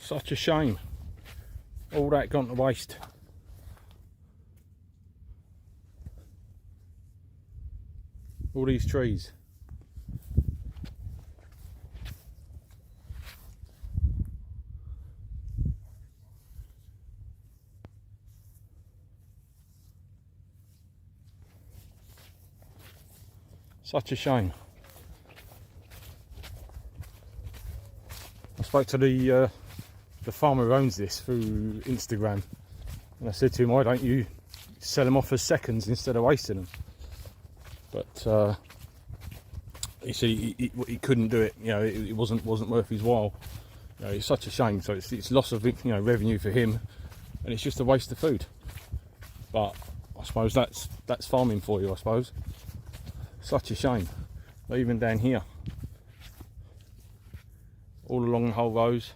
Such a shame. All that gone to waste. All these trees. Such a shame. I spoke to the farmer who owns this through Instagram, and I said to him, why don't you sell them off as seconds instead of wasting them? But he said he couldn't do it. You know, it wasn't worth his while. You know, it's such a shame. So it's loss of, you know, revenue for him, and it's just a waste of food. But I suppose that's farming for you, I suppose. Such a shame. But even down here, all along the whole rows.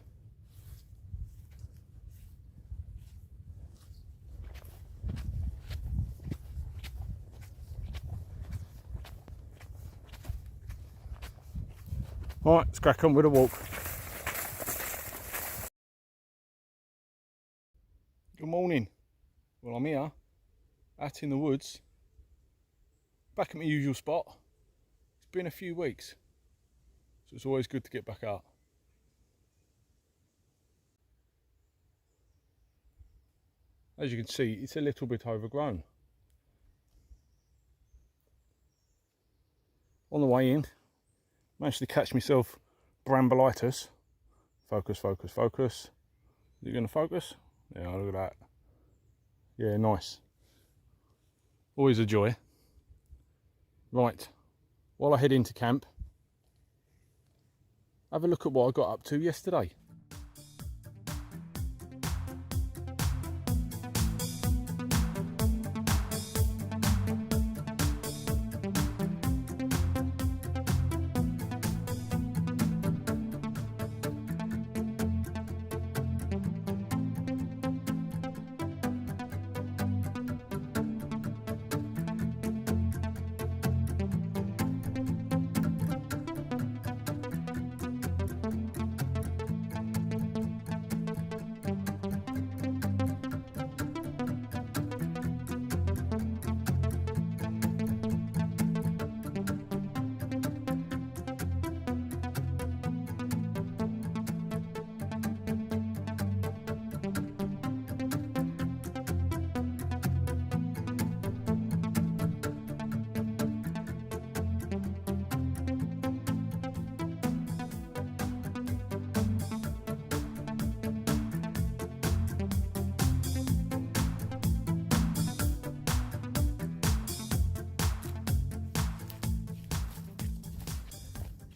Alright, let's crack on with a walk. Good morning. Well, I'm here, out in the woods, back at my usual spot. It's been a few weeks, so it's always good to get back out. As you can see, it's a little bit overgrown. On the way in, managed to catch myself brambulitis. Focus, focus, focus. Is it going to focus? Yeah, look at that. Yeah, nice. Always a joy. Right, while I head into camp, have a look at what I got up to yesterday.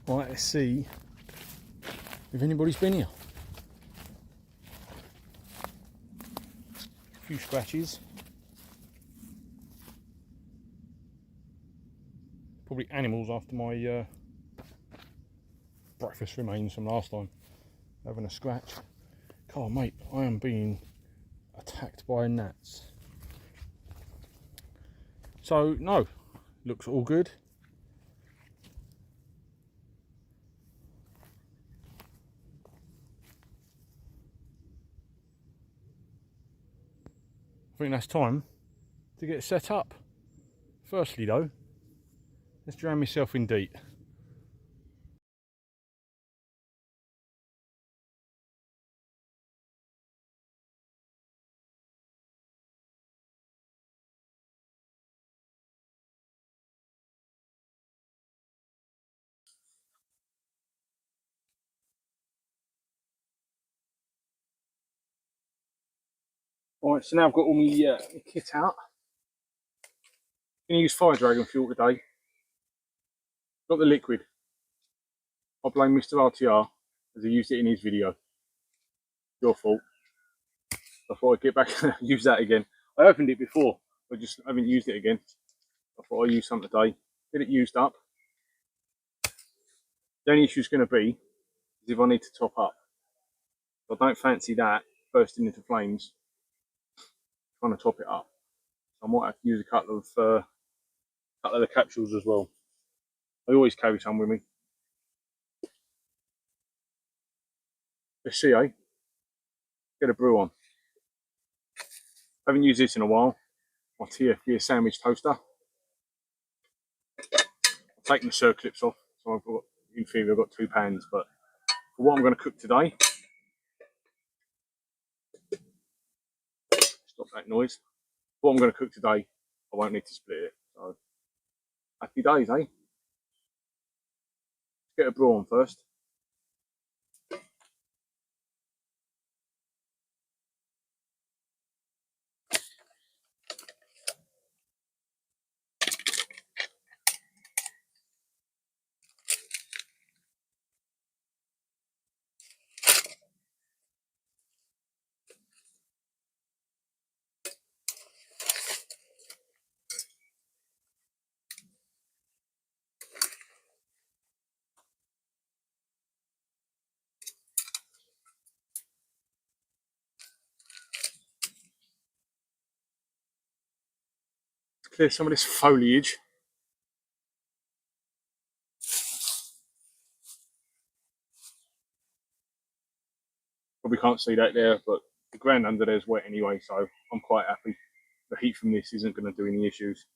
Right, let's see if anybody's been here. A few scratches. Probably animals after my breakfast remains from last time. Having a scratch. Oh mate, I am being attacked by gnats. So no, looks all good. I think that's time to get set up. Firstly though, let's drown myself in DEET. Alright, so now I've got all my kit out. I'm going to use fire dragon fuel today. Got the liquid. I blame MrRTR as he used it in his video. Your fault. I thought I'd get back and use that again. I opened it before, but just haven't used it again. I thought I'd use some today. Get it used up. The only issue is going to be is if I need to top up. I don't fancy that bursting into flames trying to top it up. I might have to use a couple of the capsules as well. I always carry some with me. Let's see, eh? get a brew on. Haven't used this in a while. My TFB sandwich toaster. I've taken the circlips off, so I've got, in theory, I've got 2 pans. But for what I'm going to cook today, stop that noise. For what I'm going to cook today, I won't need to split it. So happy days, eh? Get a brew on first. Clear some of this foliage. Probably can't see that there, but the ground under there is wet anyway, so I'm quite happy. The heat from this isn't going to do any issues.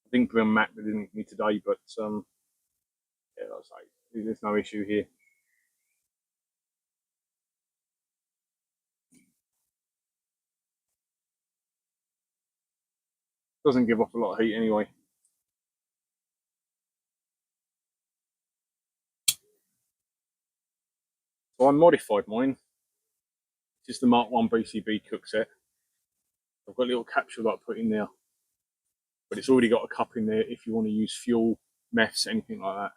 I think we're on Mac that didn't give me today, but yeah, like I say, there's no issue here. Doesn't give off a lot of heat anyway. So I modified mine. This is the Mark 1 BCB cook set. I've got a little capsule that I put in there, but it's already got a cup in there if you want to use fuel, meths, anything like that.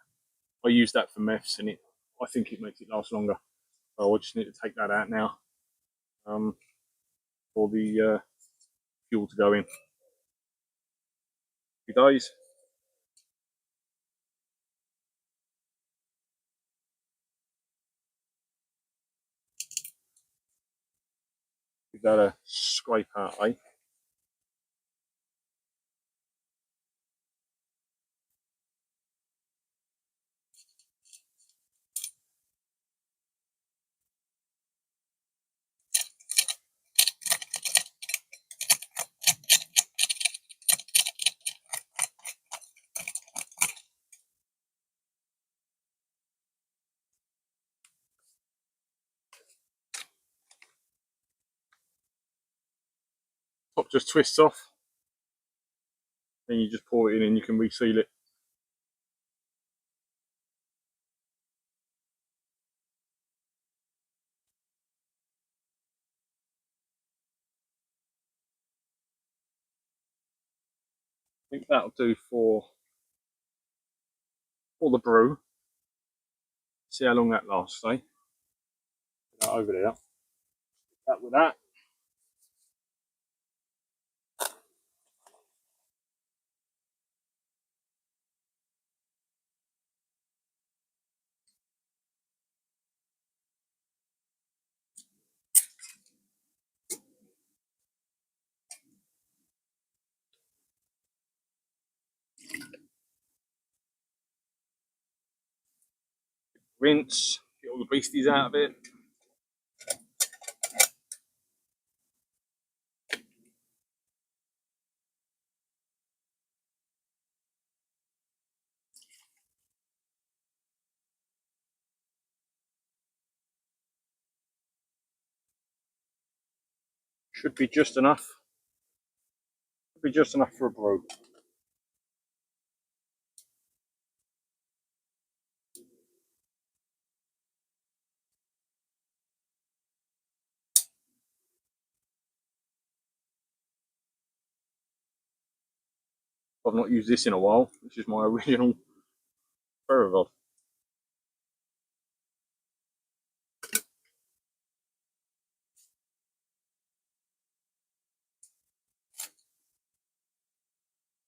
I use that for meths, and I think it makes it last longer. So I just need to take that out now for the fuel to go in. Few days. Give that a scrape out, eh? Top just twists off, then you just pour it in and you can reseal it. I think that'll do for the brew. See how long that lasts, eh? Put that over there. That with that. Rinse, get all the beasties out of it. Should be just enough. Should be just enough for a brew. I've not used this in a while. This is my original Ferrivod.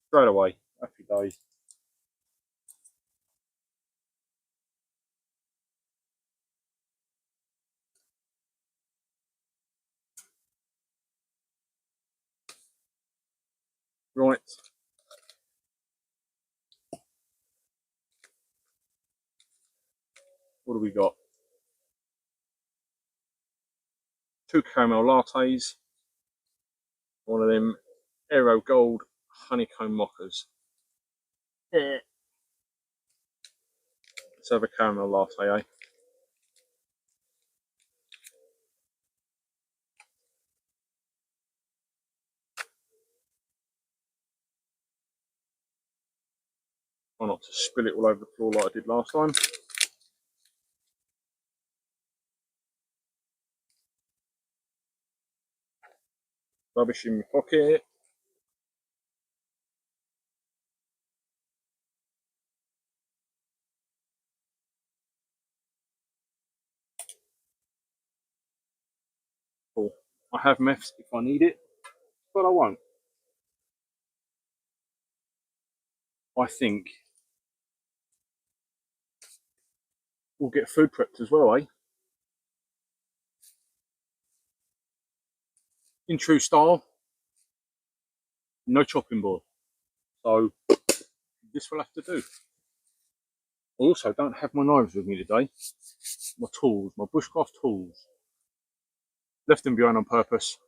Straight away, happy days. Right. What do we got? 2 caramel lattes, one of them Aero Gold honeycomb mochas. Let's have a caramel latte, eh? Try not to spill it all over the floor like I did last time. Rubbish in my pocket. Cool. I have meths if I need it, but I won't. I think we'll get food prepped as well, eh? In true style, no chopping board. So this will have to do. I also don't have my knives with me today. My tools, my bushcraft tools. Left them behind on purpose.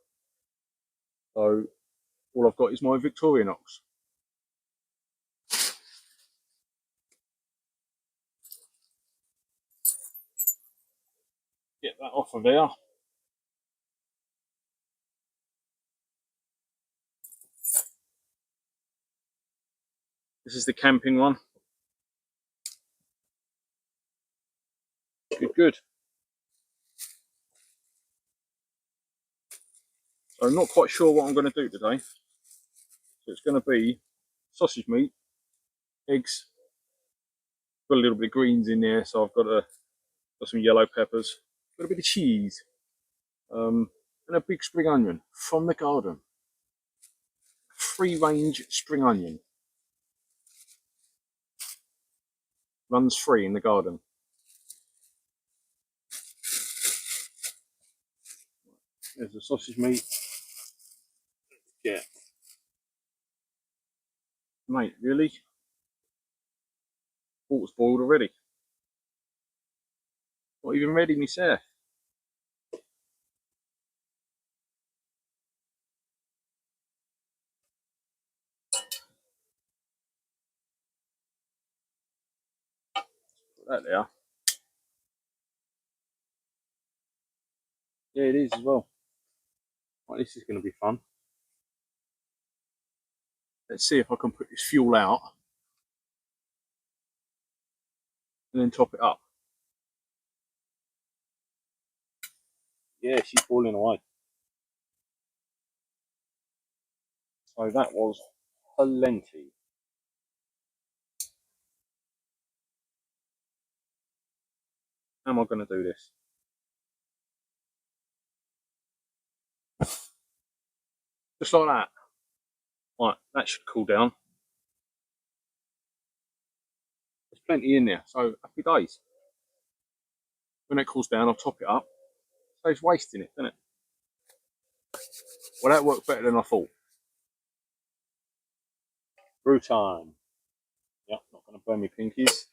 So all I've got is my Victorinox. Get that off of there. This is the camping one. Good, good. So I'm not quite sure what I'm going to do today. So it's going to be sausage meat, eggs, got a little bit of greens in there, so I've got some yellow peppers, got a bit of cheese, and a big spring onion from the garden. Free range spring onion. Runs free in the garden. There's the sausage meat. Yeah. Mate, really? Water's boiled already. Not even ready myself. Put that there. Yeah, it is as well. Right, this is going to be fun. Let's see if I can put this fuel out and then top it up. Yeah, she's boiling away. So that was plenty. How am I going to do this? Just like that. Right, that should cool down. There's plenty in there, so happy days. When it cools down, I'll top it up. Saves wasting it, doesn't it? Well, that worked better than I thought. Brew time. Yep, not going to burn my pinkies.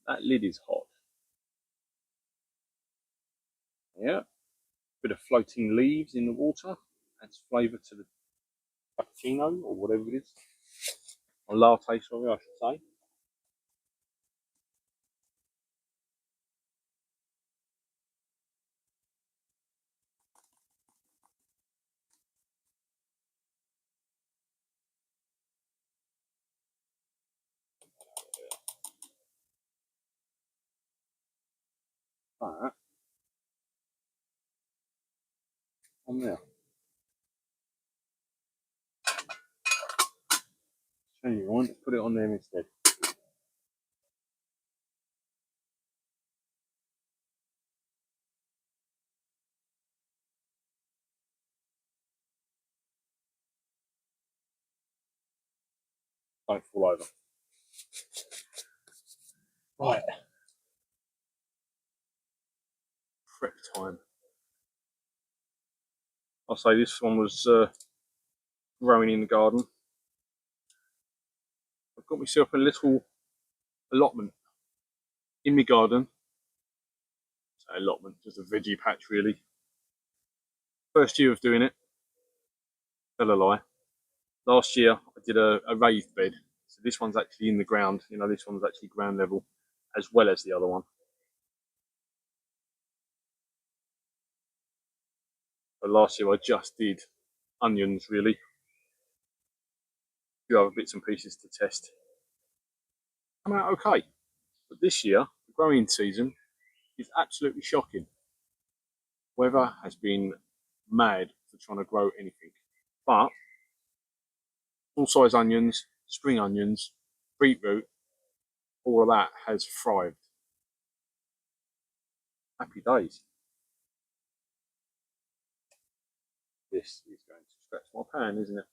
That lid is hot. Yeah. Bit of floating leaves in the water. Adds flavour to the cappuccino or whatever it is. Or latte, sorry, I should say. That on there. Change it on, put it on there instead. Don't fall over. Right. Prep time. I'll say this one was growing in the garden. I've got myself a little allotment in my garden allotment, just a veggie patch really. First year of doing it, tell a lie. Last year I did a raised bed, so this one's actually in the ground. You know, this one's actually ground level, as well as the other one. But last year I just did onions really, a few other bits and pieces to test. Come out okay, but this year the growing season is absolutely shocking. Weather has been mad for trying to grow anything, but full size onions, spring onions, beetroot, all of that has thrived. Happy days. This is going to scratch my pan, isn't it?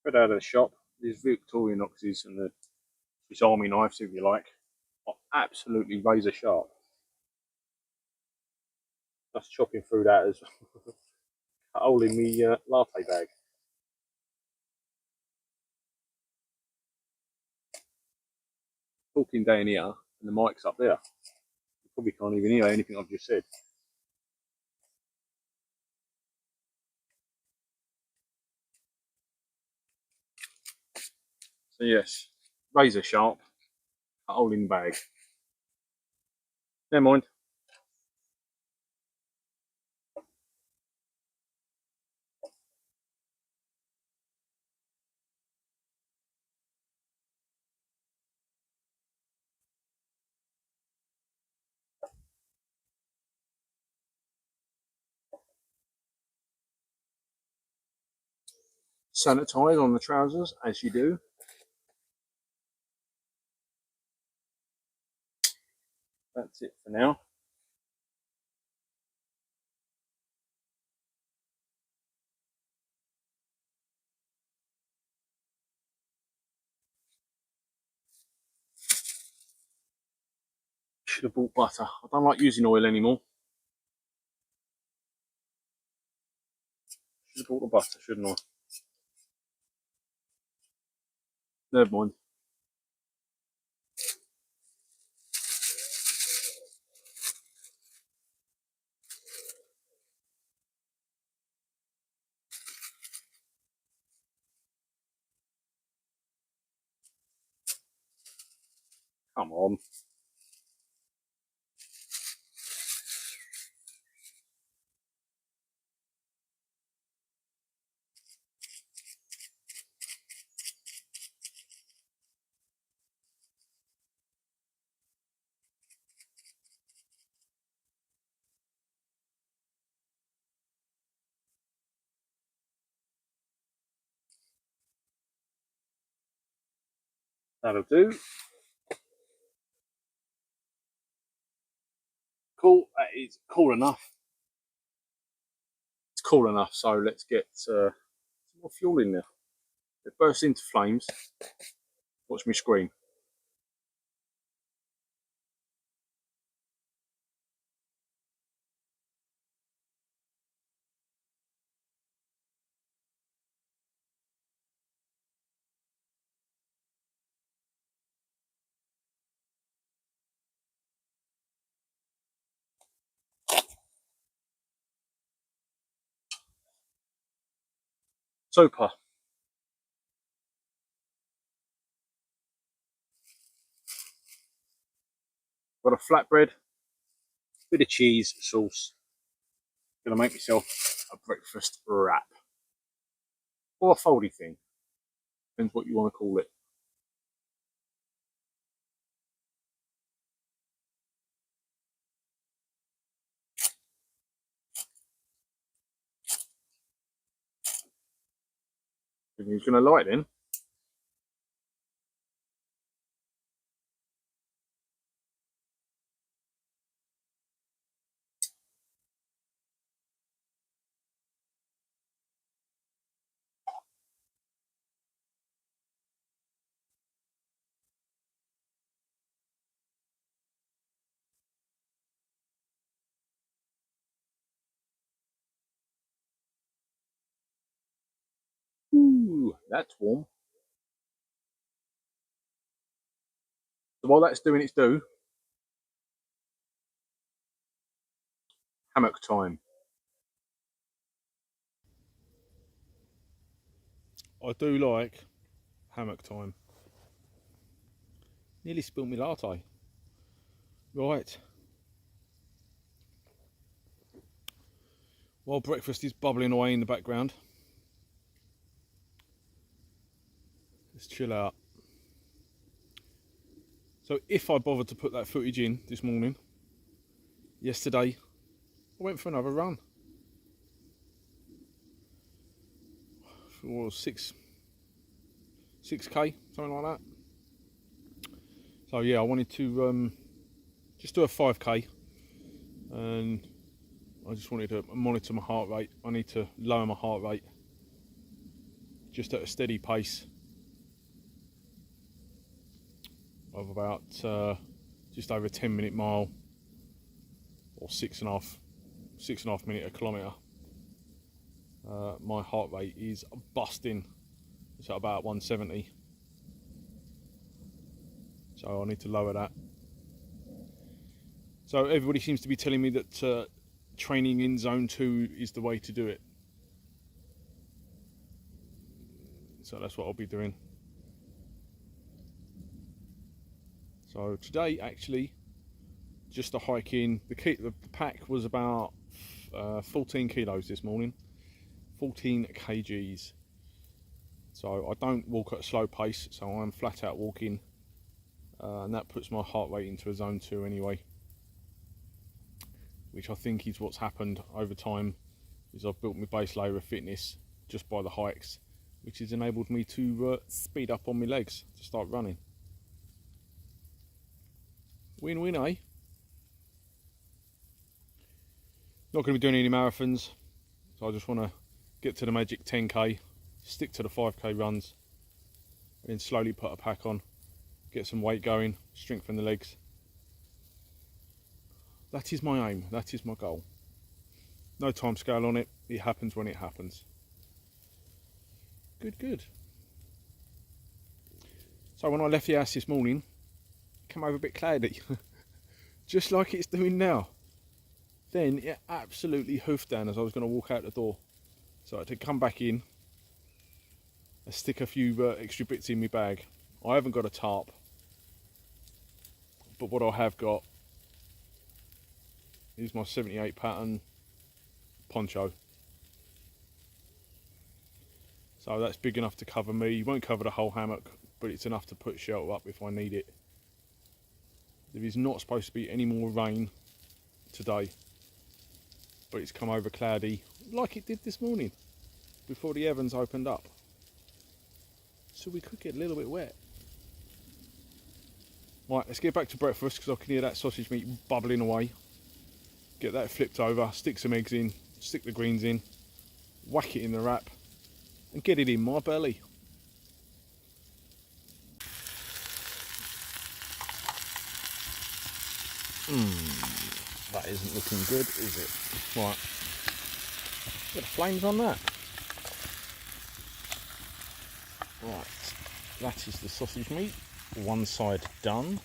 Straight out of the shop, these Victorinoxes and the Swiss Army knives, if you like, are absolutely razor sharp. Just chopping through that as a hole in the latte bag. Talking down here, and the mic's up there. You probably can't even hear anything I've just said. So yes, razor sharp, a hole in the bag. Never mind. Sanitize on the trousers, as you do. That's it for now. Should have bought butter. I don't like using oil anymore. Should have bought the butter, shouldn't I? Never mind. Come on. That'll do. Cool. That is cool enough. It's cool enough. So let's get some more fuel in there. It bursts into flames. Watch me scream. Super. Got a flatbread, bit of cheese, sauce. Gonna make myself a breakfast wrap. Or a foldy thing. Depends what you want to call it. Who's gonna like then? Ooh, that's warm. So while that's doing its do, hammock time. I do like hammock time. Nearly spilled my latte. Right. While breakfast is bubbling away in the background, let's chill out. So if I bothered to put that footage in this morning, yesterday, I went for another run. For 6k, something like that. So yeah, I wanted to just do a 5k, and I just wanted to monitor my heart rate. I need to lower my heart rate just at a steady pace of about just over a 10-minute mile, or 6.5 minute a kilometre. My heart rate is busting. It's at about 170, so I need to lower that. So everybody seems to be telling me that training in zone 2 is the way to do it, so that's what I'll be doing. So today, actually, just a hike in. The pack was about 14 kilos this morning, 14 kgs. So I don't walk at a slow pace, so I'm flat out walking, and that puts my heart rate into a zone 2 anyway, which I think is what's happened over time. Is I've built my base layer of fitness just by the hikes, which has enabled me to speed up on my legs to start running. Win-win, eh? Not going to be doing any marathons, so I just want to get to the magic 10k, stick to the 5k runs, and then slowly put a pack on, get some weight going, strengthen the legs. That is my aim, that is my goal. No time scale on it, it happens when it happens. Good, good. So when I left the house this morning, it came over a bit cloudy, just like it's doing now. Then it absolutely hoofed down as I was going to walk out the door. So I had to come back in and stick a few extra bits in my bag. I haven't got a tarp, but what I have got is my 78 pattern poncho. So that's big enough to cover me. It won't cover the whole hammock, but it's enough to put shelter up if I need it. There is not supposed to be any more rain today, but it's come over cloudy like it did this morning before the heavens opened up. So we could get a little bit wet. Right, let's get back to breakfast because I can hear that sausage meat bubbling away. Get that flipped over, stick some eggs in, stick the greens in, whack it in the wrap, and get it in my belly. That isn't looking good, is it? Right, get the flames on that. Right, that is the sausage meat, one side done.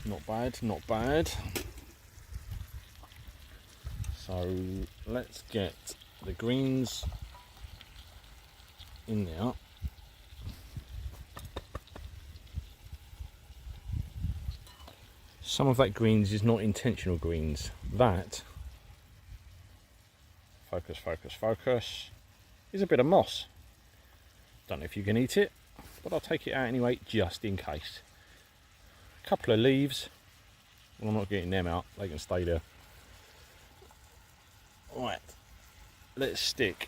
Not bad, not bad. So let's get the greens in there. Some of that greens is not intentional greens. That, focus, focus, focus, is a bit of moss. Don't know if you can eat it, but I'll take it out anyway, just in case. A couple of leaves. Well, I'm not getting them out, they can stay there. Right, let's stick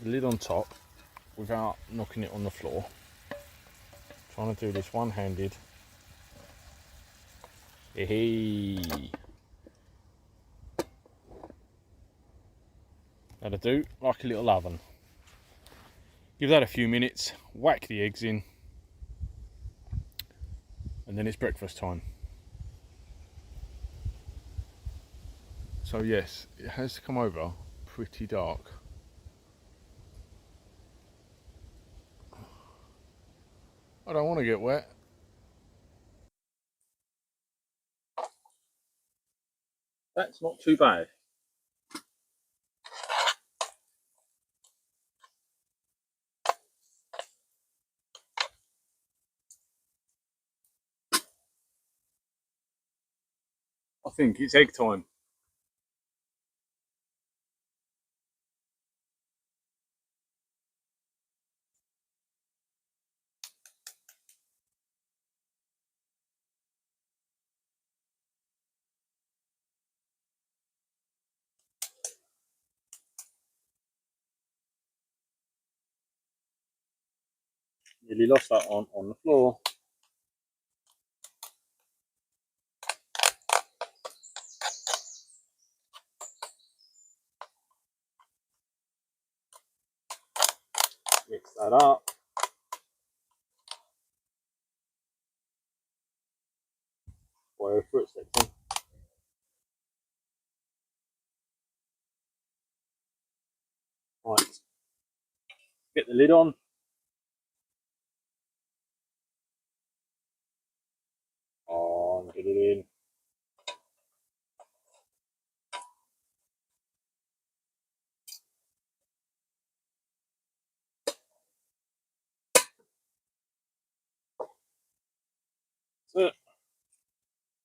the lid on top without knocking it on the floor. Trying to do this one-handed. Hey, that'll do, like a little oven. Give that a few minutes, whack the eggs in, and then it's breakfast time. So yes, it has come over pretty dark. I don't want to get wet. That's not too bad. I think it's egg time. Nearly lost that on the floor. Mix that up. Boil for a second. Right. Get the lid on. Oh, get it in. That's it.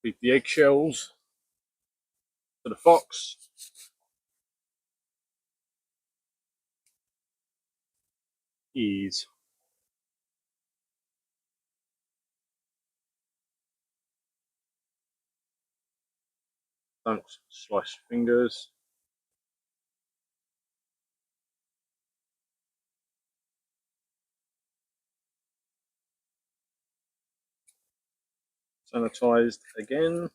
Feed the eggshells to the fox. Ease. Don't slice fingers. Sanitized again.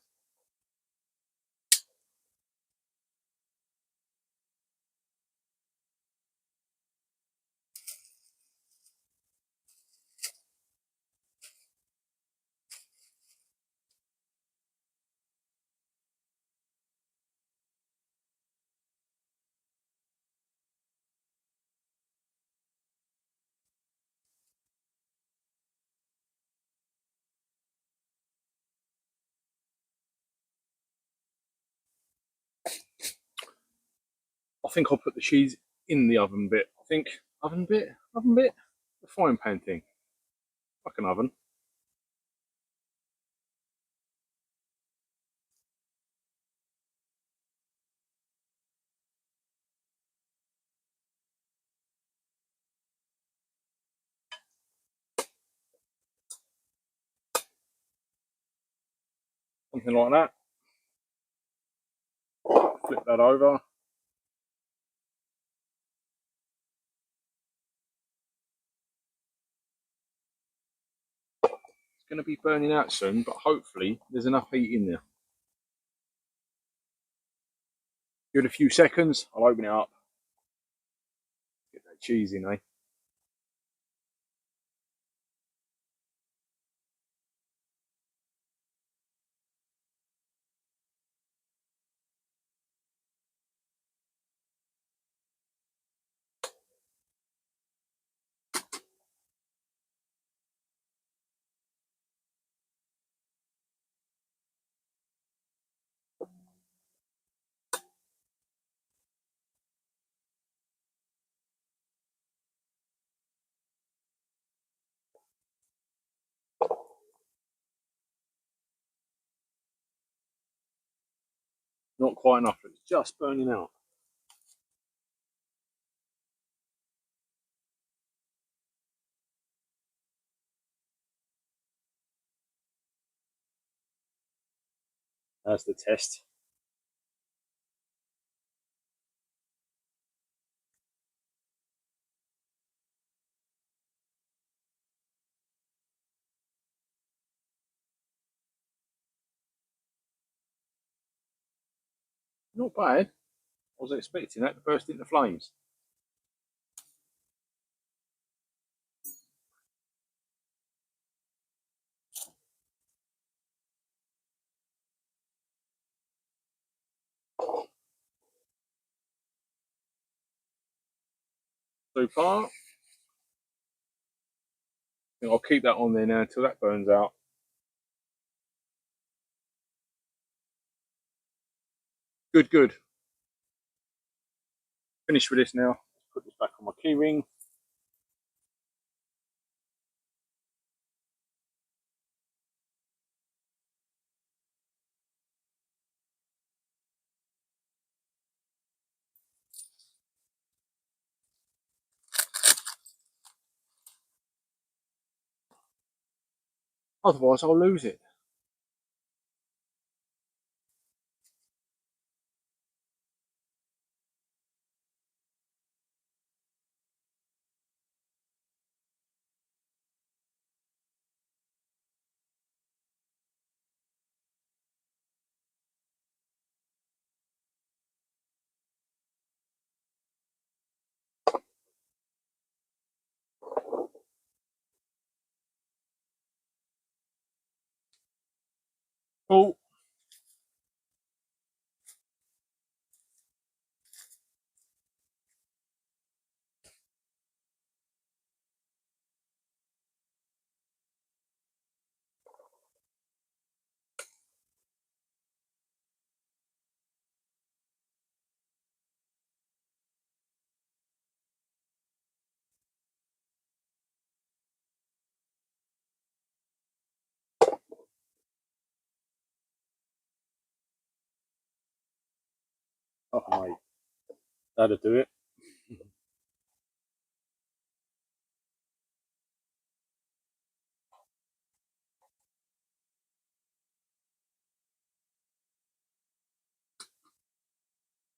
I think I'll put the cheese in the oven bit. I think oven bit, the frying pan thing, like an oven. Something like that. Flip that over. It's going to be burning out soon, but hopefully there's enough heat in there. Give it a few seconds, I'll open it up. Get that cheese in, eh? Not quite enough, it's just burning out. That's the test. Not bad. I was expecting that to burst into flames. So far, I think I'll keep that on there now until that burns out. Good, good. Finished with this now. Put this back on my key ring. Otherwise, I'll lose it. Oh, oh mate, that'll do it.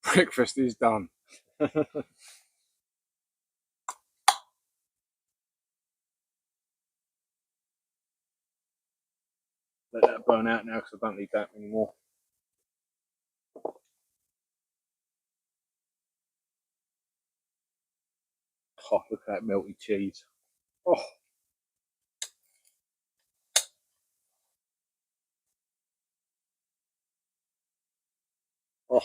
Breakfast is done. Let that burn out now because I don't need that anymore. Oh, look at that melty cheese. Oh, oh.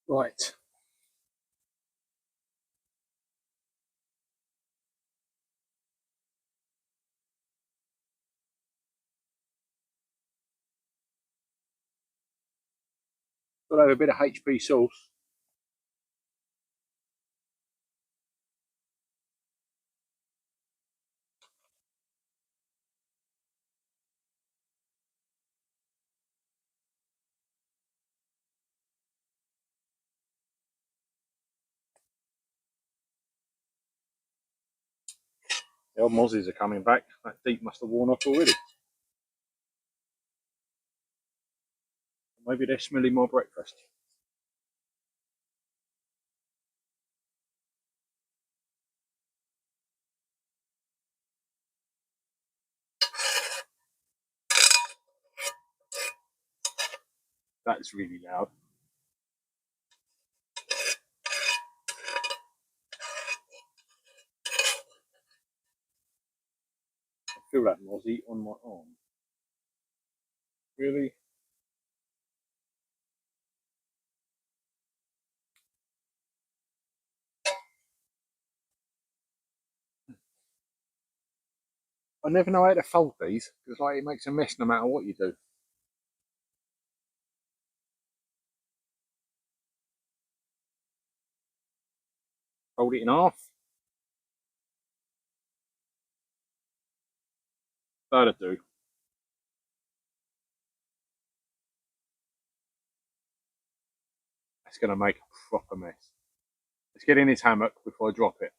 Right. Got to have a bit of HP sauce. The old mozzies are coming back. That deep must have worn off already. Maybe they're smelling my breakfast. That's really loud. I feel that mozzie on my arm. Really? I never know how to fold these because like it makes a mess no matter what you do. Fold it in half. That'll do. It's going to make a proper mess. Let's get in his hammock before I drop it.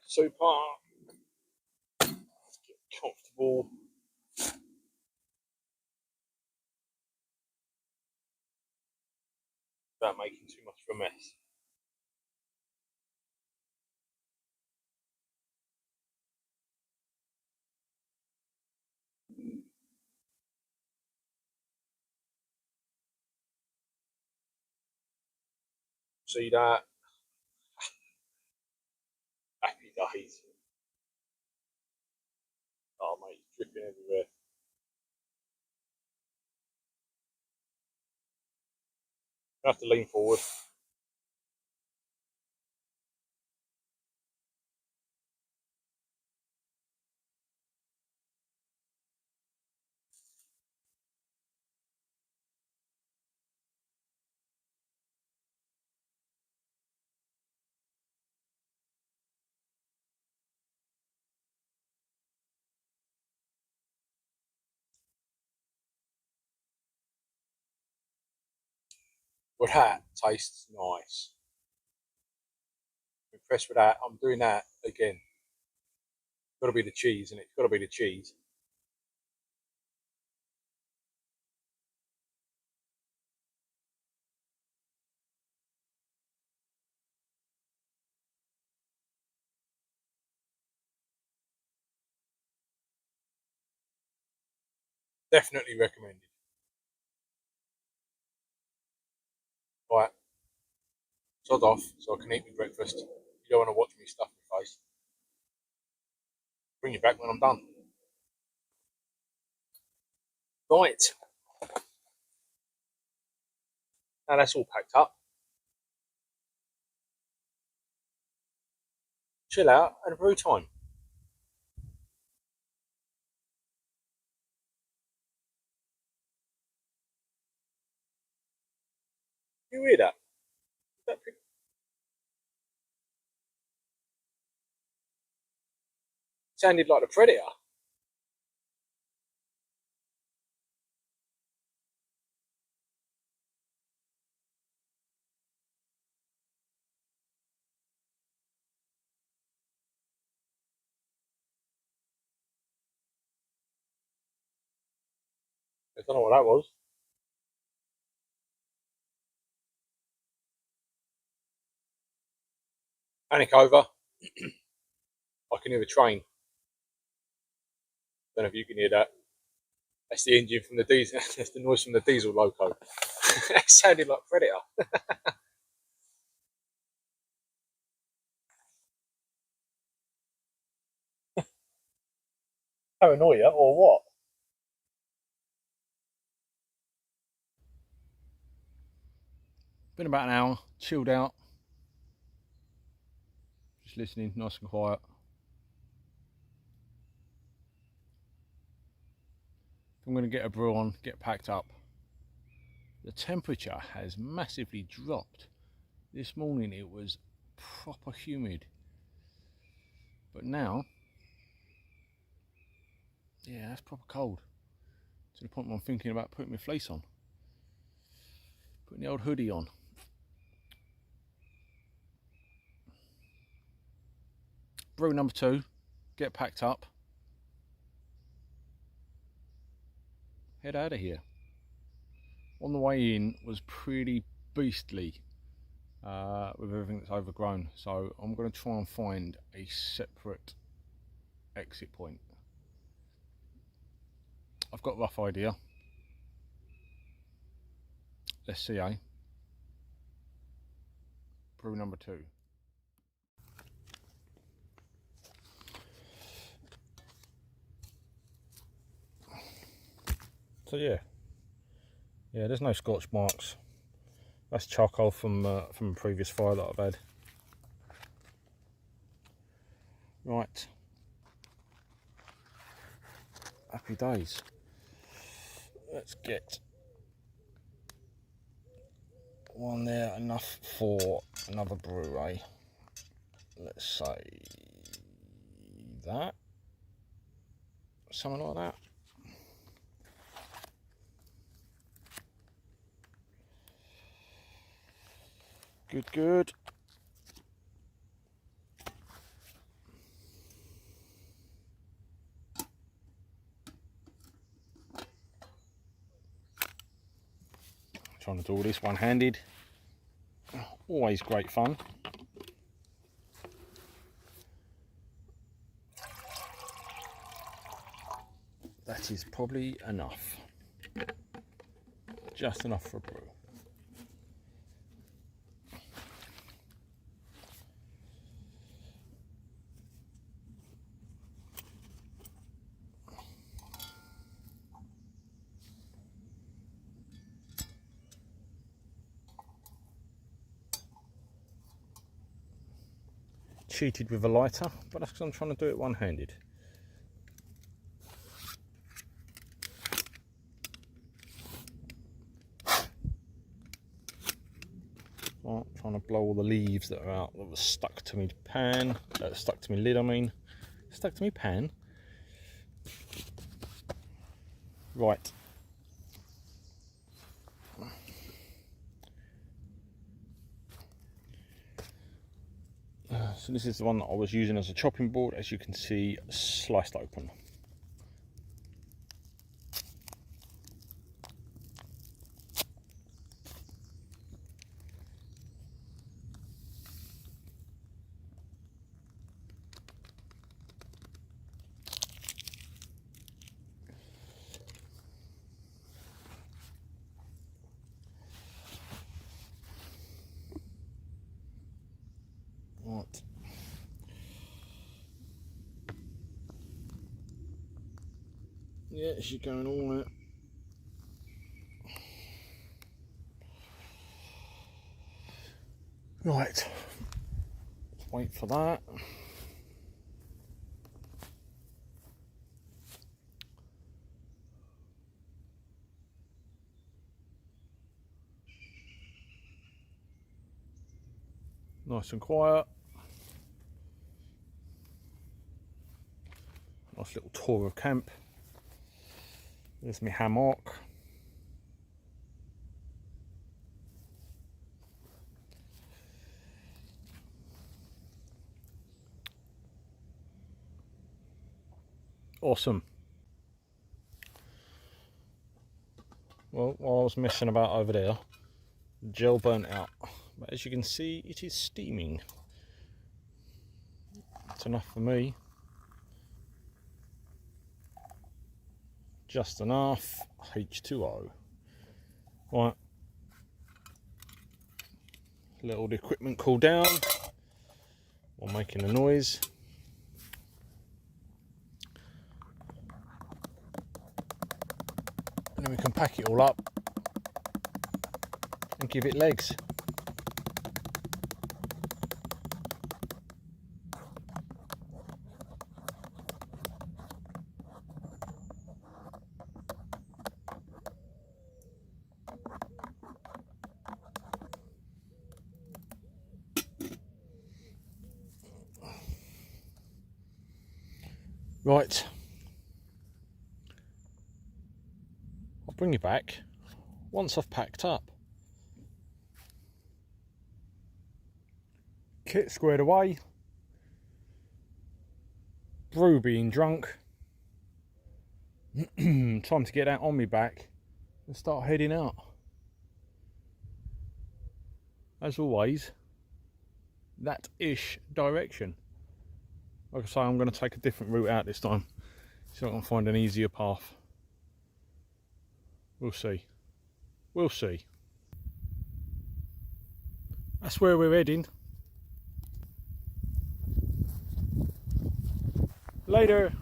So far, let's get comfortable. Without making too much of a mess. See that? Happy days. Oh mate, it's dripping everywhere. I have to lean forward. Well, that tastes nice. I'm impressed with that. I'm doing that again. Got to be the cheese, and it's got to be the cheese. Definitely recommended. Right, sod off so I can eat my breakfast. You don't want to watch me stuff my face. Bring you back when I'm done. Right, now that's all packed up. Chill out and brew time. You hear that? That sounded like the Predator. I don't know what that was. Panic over. I can hear a train. Don't know if you can hear that. That's the engine from the diesel. That's the noise from the diesel loco. It sounded like Predator. Paranoia or what? Been about an hour, chilled out, just listening, nice and quiet. I'm going to get a brew on, get packed up. The temperature has massively dropped. This morning it was proper humid, but now, yeah, that's proper cold. To the point where I'm thinking about putting my fleece on, putting the old hoodie on. Brew number 2, get packed up, head out of here. On the way in was pretty beastly with everything that's overgrown, so I'm going to try and find a separate exit point. I've got a rough idea. Let's see, eh? Brew number 2. So yeah, there's no scorch marks. That's charcoal from a previous fire that I've had. Right, happy days. Let's get one there, enough for another brew, eh? Let's say that, something like that. Good, good. Trying to do all this one-handed. Always great fun. That is probably enough. Just enough for a brew. cheated with a lighter, but that's because I'm trying to do it one-handed. Right, trying to blow all the leaves that are out that were stuck to my pan, stuck to my lid, I mean. Stuck to my pan. Right. So this is the one that I was using as a chopping board, as you can see, sliced open. Right. Yeah, she's going all out. Right. Let's wait for that. Nice and quiet. Nice little tour of camp. There's my hammock. Awesome. Well, while I was messing about over there, the gel burnt out. But as you can see, it is steaming. That's enough for me. Just enough. H2O. Right. Let all the equipment cool down while making a noise. And then we can pack it all up and give it legs. Right, I'll bring you back once I've packed up. Kit squared away, brew being drunk, time to get that on me back and start heading out. As always, that ish direction. Like I say, I'm going to take a different route out this time, so I can find an easier path. We'll see. We'll see. That's where we're heading. Later.